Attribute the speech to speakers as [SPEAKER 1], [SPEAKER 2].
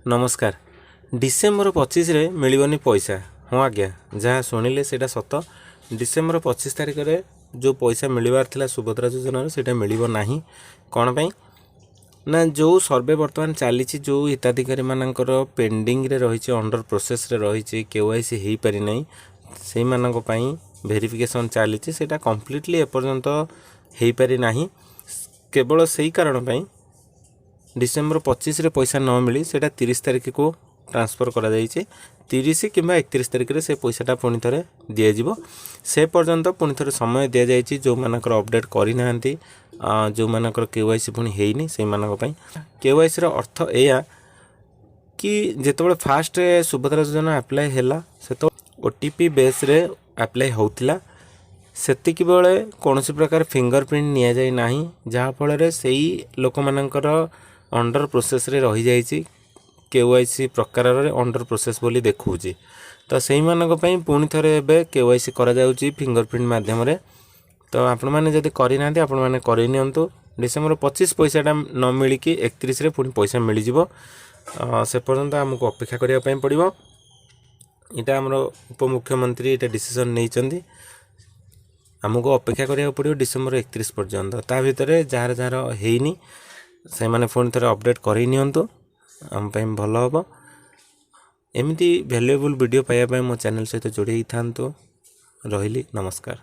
[SPEAKER 1] नमस्कार। डिसेम्बर 25 रे मिलबनी पैसा। हाँ आज्ञा, जहाँ शुणिले से सत। डिसेम्बर 25 तारिख में जो पैसा मिलबार थिला सुभद्रा योजना से मिल ना। कौन पाई ना जो सर्वे बर्तमान चली जो हिताधिकारी मानकर पेंडिंग रे रही अंडर प्रोसेस रे रही केवाईसी हो पारि ना से वेरिफिकेशन चली कंप्लीटली एपर्यंत हो पारि ना। केवल से ही कारण पाई डिसेम्बर 25 रे पैसा न मिली सेटा 30 तारिख को ट्रांसफर करा जाइए। 30 कि 31 तारिख रे से पैसाटा पुणी थे दिज्व से पर्यंत पुणी थे समय दि जाइए। जो मानकर अपडेट करना जो मानकर केवाईसी पुणी होनी से केवाईसी अर्थ या कि जिते फास्ट सुभद्रा योजना अप्लाई है से तो ओटीपी बेस रे अप्लाई होता सेतिक बेले कौन प्रकार फिंगरप्रिंट नि जाए ना, जहाँफल से लोक मानकर अंडर प्रोसेस रे रही जाइए केवाईसी प्रकार अंडर प्रोसेस बोली देखुची। तो से पुणी थे ए केवाईसी करा जाउची फिंगरप्रिंट माध्यम रे। तो आपण मैंने जदि करना आपण मैंने करनियंतु। डिसेम्बर 25 पैसाटा न मिलिकी 31 रे पुणी पैसा मिल जाव से पर्यंत आमको अपेक्षा करने पड़ो। यहाँ आमर उपमुख्यमंत्री ये डिसीजन नहीं आमको अपेक्षा करा पड़ो डिसेम्बर 31 पर्यंत। ता भितर जार जार होनी से मैंने पुणी थे अपडेट करनियंतु आम भल हम। एमती वैल्यूएबल वीडियो पाइबा मो चैनल सहित जोड़ी था। रही नमस्कार।